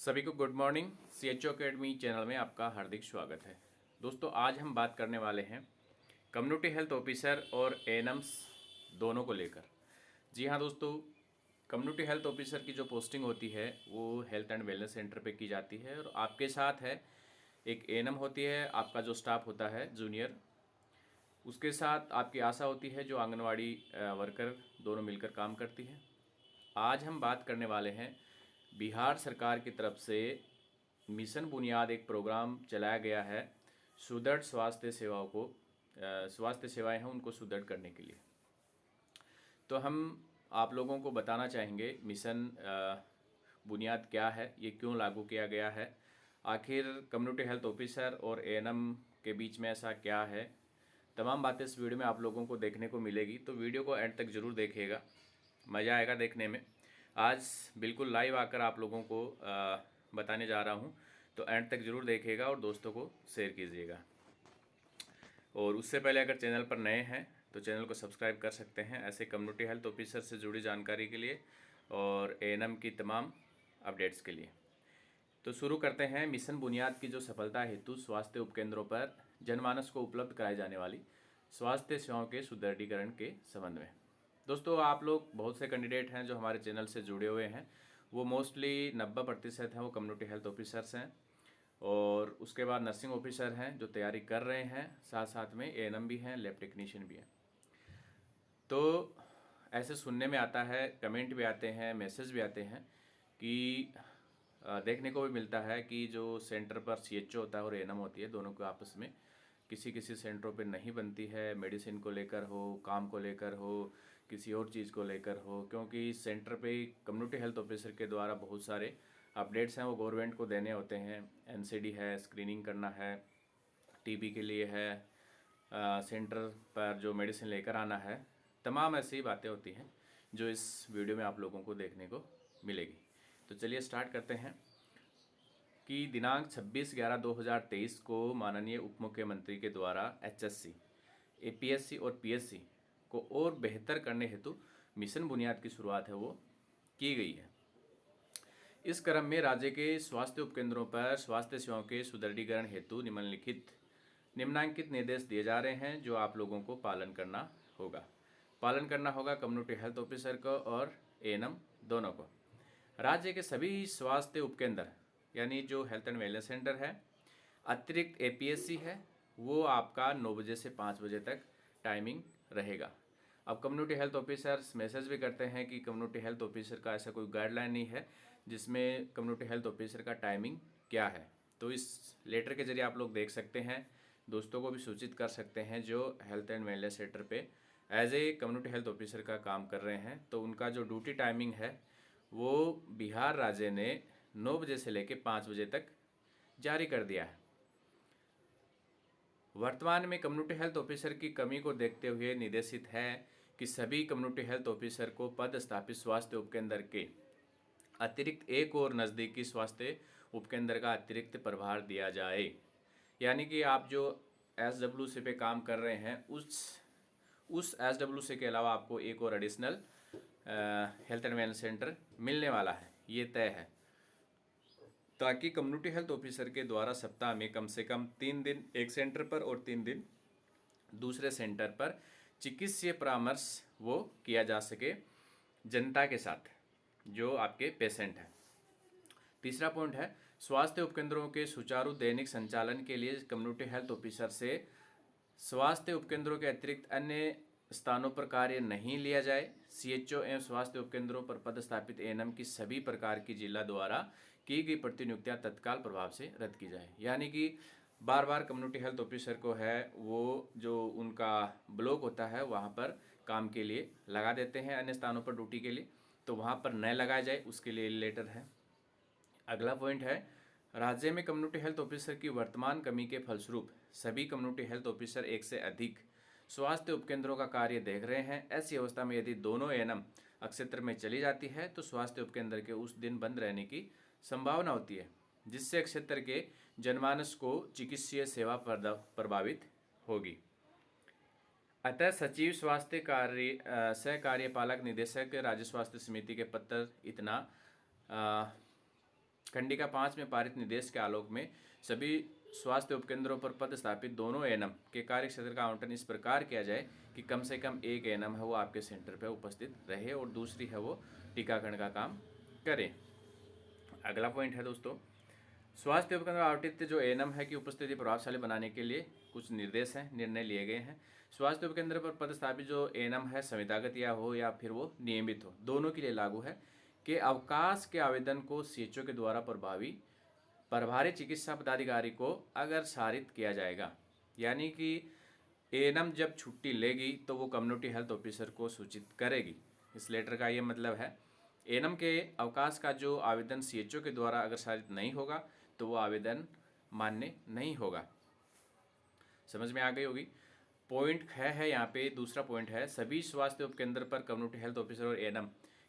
सभी को good morning. CHO academy channel में आपका हार्दिक स्वागत है। दोस्तों, आज हम बात करने वाले हैं कम्युनिटी हेल्थ ऑफिसर और एएनएम्स दोनों को लेकर। जी हाँ दोस्तों, कम्युनिटी हेल्थ ऑफिसर की जो पोस्टिंग होती है वो हेल्थ एंड वेलनेस सेंटर पे की जाती है और आपके साथ है एक एएनएम होती है, आपका जो स्टाफ होता है जूनियर, उसके साथ आपकी आशा होती है जो आंगनवाड़ी वर्कर, दोनों मिलकर काम करती है। आज हम बात करने वाले हैं बिहार सरकार की तरफ से मिशन बुनियाद एक प्रोग्राम चलाया गया है सुदृढ़ स्वास्थ्य सेवाओं को, स्वास्थ्य सेवाएं हैं उनको सुदृढ़ करने के लिए। तो हम आप लोगों को बताना चाहेंगे मिशन बुनियाद क्या है, ये क्यों लागू किया गया है, आखिर कम्युनिटी हेल्थ ऑफिसर और एएनएम के बीच में ऐसा क्या है। तमाम बातें इस वीडियो में आप लोगों को देखने को मिलेगी, तो वीडियो को एंड तक ज़रूर देखिएगा, मज़ा आएगा देखने में। आज बिल्कुल लाइव आकर आप लोगों को बताने जा रहा हूँ, तो एंड तक ज़रूर देखिएगा और दोस्तों को शेयर कीजिएगा। और उससे पहले अगर चैनल पर नए हैं तो चैनल को सब्सक्राइब कर सकते हैं ऐसे कम्युनिटी हेल्थ ऑफिसर से जुड़ी जानकारी के लिए और एएनएम की तमाम अपडेट्स के लिए। तो शुरू करते हैं मिशन बुनियाद की जो सफलता हेतु स्वास्थ्य उपकेंद्रों पर जनमानस को उपलब्ध कराई जाने वाली स्वास्थ्य सेवाओं के सुदृढ़ीकरण के संबंध में। दोस्तों, आप लोग बहुत से कैंडिडेट हैं जो हमारे चैनल से जुड़े हुए हैं, वो मोस्टली 90% हैं वो कम्युनिटी हेल्थ ऑफिसर्स हैं और उसके बाद नर्सिंग ऑफिसर हैं जो तैयारी कर रहे हैं, साथ साथ में एएनएम भी हैं, लैब टेक्नीशियन भी हैं। तो ऐसे सुनने में आता है, कमेंट भी आते हैं, मैसेज भी आते हैं कि देखने को भी मिलता है कि जो सेंटर पर CHO होता है और एएनएम होती है, दोनों को आपस में किसी किसी सेंटरों पे नहीं बनती है, मेडिसिन को लेकर हो, काम को लेकर हो, किसी और चीज़ को लेकर हो, क्योंकि इस सेंटर पे कम्युनिटी हेल्थ ऑफिसर के द्वारा बहुत सारे अपडेट्स हैं वो गवर्नमेंट को देने होते हैं। एनसीडी है, स्क्रीनिंग करना है, टीबी के लिए है, सेंटर पर जो मेडिसिन लेकर आना है, तमाम ऐसी बातें होती हैं जो इस वीडियो में आप लोगों को देखने को मिलेगी। तो चलिए स्टार्ट करते हैं कि दिनांक 26/11/2023 को माननीय उप मुख्यमंत्री के द्वारा HSC, APSC और PSC को और बेहतर करने हेतु मिशन बुनियाद की शुरुआत है वो की गई है। इस क्रम में राज्य के स्वास्थ्य उपकेंद्रों पर स्वास्थ्य सेवाओं के सुदृढ़ीकरण हेतु निम्नांकित निर्देश दिए जा रहे हैं जो आप लोगों को पालन करना होगा कम्युनिटी हेल्थ ऑफिसर को और एएनएम दोनों को। राज्य के सभी स्वास्थ्य उपकेंद्र यानी जो हेल्थ एंड वेलनेस सेंटर है, अतिरिक्त APSC है, वो आपका 9 बजे से 5 बजे तक टाइमिंग रहेगा। अब कम्युनिटी हेल्थ ऑफिसर्स मैसेज भी करते हैं कि कम्युनिटी हेल्थ ऑफिसर का ऐसा कोई गाइडलाइन नहीं है जिसमें कम्युनिटी हेल्थ ऑफिसर का टाइमिंग क्या है। तो इस लेटर के जरिए आप लोग देख सकते हैं, दोस्तों को भी सूचित कर सकते हैं जो हेल्थ एंड वेलनेस सेंटर पे as a community health officer का काम कर रहे हैं, तो उनका जो ड्यूटी टाइमिंग है वो बिहार राज्य ने 9 बजे से लेकर 5 बजे तक जारी कर दिया है। वर्तमान में कम्युनिटी हेल्थ ऑफिसर की कमी को देखते हुए निर्देशित है कि सभी कम्युनिटी हेल्थ ऑफिसर को पदस्थापित स्वास्थ्य उपकेंद्र के अतिरिक्त एक और नज़दीकी स्वास्थ्य उपकेंद्र का अतिरिक्त प्रभार दिया जाए। यानी कि आप जो SWC पे काम कर रहे हैं उस SWC के अलावा आपको एक और additional health and wellness centre मिलने वाला है, ये तय है, ताकि कम्युनिटी हेल्थ ऑफिसर के द्वारा सप्ताह में कम से कम 3 दिन एक सेंटर पर और 3 दिन दूसरे सेंटर पर चिकित्सीय परामर्श वो किया जा सके जनता के साथ जो आपके पेशेंट हैं। तीसरा पॉइंट है, स्वास्थ्य उपकेंद्रों के सुचारू दैनिक संचालन के लिए कम्युनिटी हेल्थ ऑफिसर से स्वास्थ्य उपकेंद्रों के अतिरिक्त अन्य स्थानों पर कार्य नहीं लिया जाए। CHO एवं स्वास्थ्य उपकेंद्रों पर पदस्थापित एएनएम की सभी प्रकार की जिला द्वारा की गई प्रतिनियुक्तियां तत्काल प्रभाव से रद्द की जाए। यानी कि बार बार कम्युनिटी हेल्थ ऑफिसर को है वो जो उनका ब्लॉक होता है वहाँ पर काम के लिए लगा देते हैं अन्य स्थानों पर ड्यूटी के लिए, तो वहाँ पर न लगाया जाए उसके लिए लेटर है। अगला पॉइंट है, राज्य में कम्युनिटी हेल्थ ऑफिसर की वर्तमान कमी के फलस्वरूप सभी कम्युनिटी हेल्थ ऑफिसर एक से अधिक स्वास्थ्य उपकेंद्रों का कार्य देख रहे हैं। ऐसी अवस्था में यदि दोनों एएनएम क्षेत्र में चली जाती है तो स्वास्थ्य उपकेंद्र के उस दिन बंद रहने की संभावना होती है, जिससे क्षेत्र के जनमानस को चिकित्सीय सेवा प्रभावित होगी। अतः सचिव स्वास्थ्य कार्य सह कार्यपालक निदेशक राज्य स्वास्थ्य समिति के पत्र इतना खंडिका 5 में पारित निर्देश के आलोक में सभी स्वास्थ्य उपकेंद्रों पर पदस्थापित दोनों एएनएम के कार्य क्षेत्र का आवंटन इस प्रकार किया जाए कि कम से कम एक एएनएम है वो आपके सेंटर पर उपस्थित रहे और दूसरी है वो टीकाकरण का काम करे। अगला पॉइंट है दोस्तों, स्वास्थ्य उपकेंद्र आवंटित जो एएनएम है की उपस्थिति प्रभावशाली बनाने के लिए कुछ निर्देश हैं, निर्णय लिए गए हैं। स्वास्थ्य उपकेंद्र पर पदस्थापित जो एएनएम है संविदागत या फिर वो नियमित हो, दोनों के लिए लागू है कि अवकाश के आवेदन को सीएचओ के द्वारा प्रभारी चिकित्सा पदाधिकारी को अगर सारित किया जाएगा, यानी कि एएनएम जब छुट्टी लेगी तो वो कम्युनिटी हेल्थ ऑफिसर को सूचित करेगी। इस लेटर का ये मतलब है एएनएम के अवकाश का जो आवेदन सीएचओ के द्वारा अगर सारित नहीं होगा तो वो आवेदन मान्य नहीं होगा। समझ में आ गई होगी। पॉइंट है यहाँ पे दूसरा पॉइंट है, सभी स्वास्थ्य उपकेंद्र पर कम्युनिटी हेल्थ ऑफिसर और एएनएम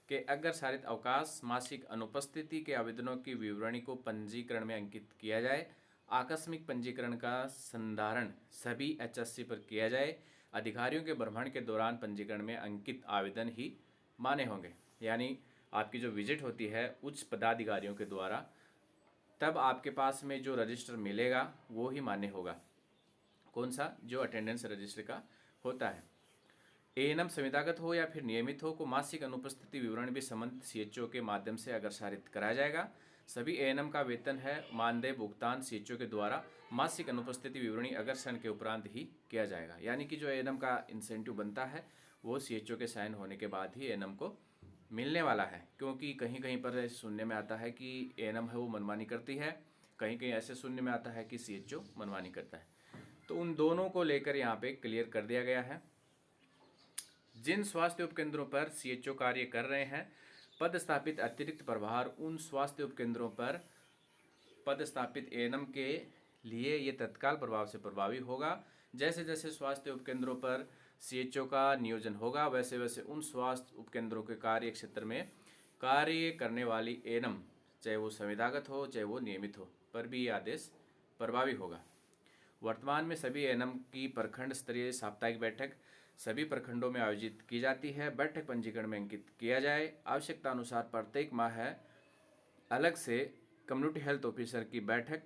के अगर सारित अवकाश मासिक अनुपस्थिति के आवेदनों की विवरणी को पंजीकरण में अंकित किया जाए। आकस्मिक पंजीकरण का संधारण सभी एचएससी पर किया जाए। अधिकारियों के भ्रमण के दौरान पंजीकरण में अंकित आवेदन ही मान्य होंगे, यानी आपकी जो विजिट होती है उच्च पदाधिकारियों के द्वारा, तब आपके पास में जो रजिस्टर मिलेगा वो ही मान्य होगा। कौन सा? जो अटेंडेंस रजिस्टर का होता है। एएनएम संविदागत हो या फिर नियमित हो को मासिक अनुपस्थिति विवरण भी संबंधित सीएचओ के माध्यम से अगर सारित कराया जाएगा। सभी एएनएम का वेतन है मानदेय भुगतान सीएचओ के द्वारा मासिक अनुपस्थिति विवरणी अगर साइन के उपरांत ही किया जाएगा, यानी कि जो एएनएम का इंसेंटिव बनता है वो सीएचओ के साइन होने के बाद ही एएनएम को मिलने वाला है। क्योंकि कहीं कहीं पर सुनने में आता है कि एएनएम है वो मनमानी करती है, कहीं कहीं ऐसे सुनने में आता है कि सीएचओ मनमानी करता है। तो उन दोनों को लेकर यहाँ पे क्लियर कर दिया गया है। जिन स्वास्थ्य उपकेंद्रों पर सीएचओ कार्य कर रहे हैं, पदस्थापित अतिरिक्त प्रभार उन स्वास्थ्य उपकेंद्रों पर पदस्थापित एएनएम के लिए ये तत्काल प्रभाव से प्रभावी होगा। जैसे जैसे स्वास्थ्य उपकेंद्रों पर सीएचओ का नियोजन होगा वैसे वैसे उन स्वास्थ्य उपकेंद्रों के कार्य क्षेत्र में कार्य करने वाली एएनएम, चाहे वो संविदागत हो चाहे वो नियमित हो, पर भी ये आदेश प्रभावी होगा। वर्तमान में सभी एएनएम की प्रखंड स्तरीय साप्ताहिक बैठक सभी प्रखंडों में आयोजित की जाती है। बैठक पंजीकरण में अंकित किया जाए। आवश्यकता अनुसार प्रत्येक माह अलग से कम्युनिटी हेल्थ ऑफिसर की बैठक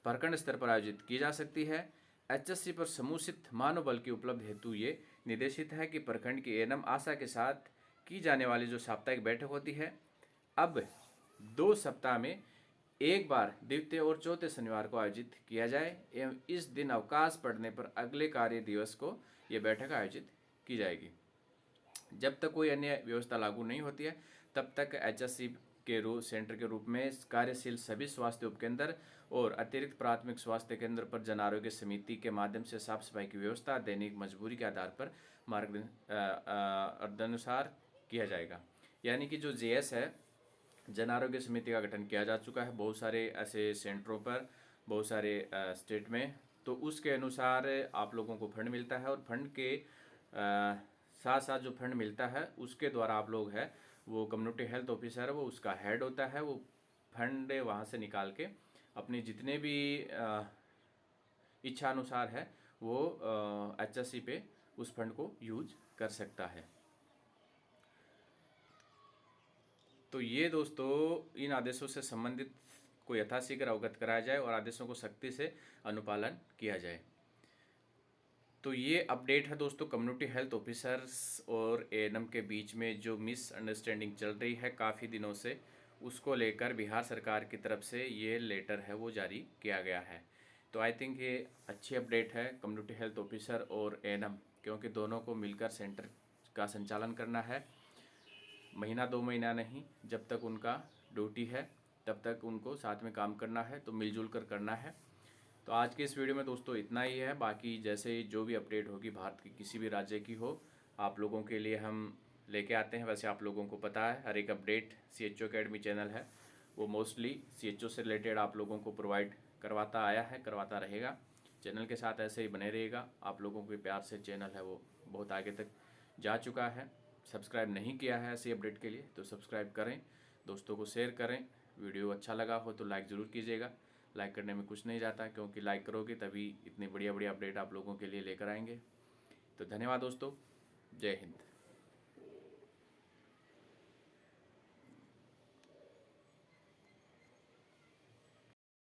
प्रखंड स्तर पर आयोजित की जा सकती है। एचएससी पर समुचित मानव बल की उपलब्ध हेतु ये निर्देशित है कि प्रखंड की एएनएम आशा के साथ की जाने वाली जो साप्ताहिक बैठक होती है अब 2 सप्ताह में एक बार द्वितीय और चौथे शनिवार को आयोजित किया जाए एवं इस दिन अवकाश पड़ने पर अगले कार्य दिवस को ये बैठक आयोजित की जाएगी। जब तक कोई अन्य व्यवस्था लागू नहीं होती है तब तक एचएससी के सेंटर के रूप में कार्यशील सभी स्वास्थ्य उपकेंद्र और अतिरिक्त प्राथमिक स्वास्थ्य केंद्र पर जन आरोग्य समिति के माध्यम से साफ सफाई की व्यवस्था दैनिक मजबूरी के आधार पर मार्गदर्शनानुसार किया जाएगा। यानी कि जो जेएस है, जन आरोग्य समिति का गठन किया जा चुका है बहुत सारे ऐसे सेंटरों पर, बहुत सारे स्टेट में, तो उसके अनुसार आप लोगों को फंड मिलता है और फंड के साथ साथ जो फंड मिलता है उसके द्वारा आप लोग है वो कम्युनिटी हेल्थ ऑफिसर है वो उसका हेड होता है, वो फंड वहाँ से निकाल के अपनी जितने भी इच्छा अनुसार है वो एचएससी पे उस फंड को यूज कर सकता है। तो ये दोस्तों इन आदेशों से संबंधित को यथाशीघ्र अवगत कराया जाए और आदेशों को सख्ती से अनुपालन किया जाए। तो ये अपडेट है दोस्तों कम्युनिटी हेल्थ ऑफिसर्स और एएनएम के बीच में जो मिसअंडरस्टैंडिंग चल रही है काफ़ी दिनों से, उसको लेकर बिहार सरकार की तरफ से ये लेटर है वो जारी किया गया है। तो आई थिंक ये अच्छी अपडेट है कम्युनिटी हेल्थ ऑफिसर और एएनएम, क्योंकि दोनों को मिलकर सेंटर का संचालन करना है। महीना 2 महीना नहीं, जब तक उनका ड्यूटी है तब तक उनको साथ में काम करना है, तो मिलजुल कर करना है। तो आज के इस वीडियो में दोस्तों इतना ही है। बाकी जैसे जो भी अपडेट होगी भारत के किसी भी राज्य की हो, आप लोगों के लिए हम लेके आते हैं। वैसे आप लोगों को पता है हर एक अपडेट सीएचओ अकेडमी चैनल है वो मोस्टली सीएचओ से रिलेटेड आप लोगों को प्रोवाइड करवाता आया है, करवाता रहेगा। चैनल के साथ ऐसे ही बने रहेगा। आप लोगों के प्यार से चैनल है वो बहुत आगे तक जा चुका है। सब्सक्राइब नहीं किया है ऐसी अपडेट के लिए तो सब्सक्राइब करें, दोस्तों को शेयर करें। वीडियो अच्छा लगा हो तो लाइक ज़रूर कीजिएगा। लाइक करने में कुछ नहीं जाता, क्योंकि लाइक करोगे तभी इतनी बढ़िया बढ़िया अपडेट आप लोगों के लिए लेकर आएंगे। तो धन्यवाद दोस्तों, जय हिंद।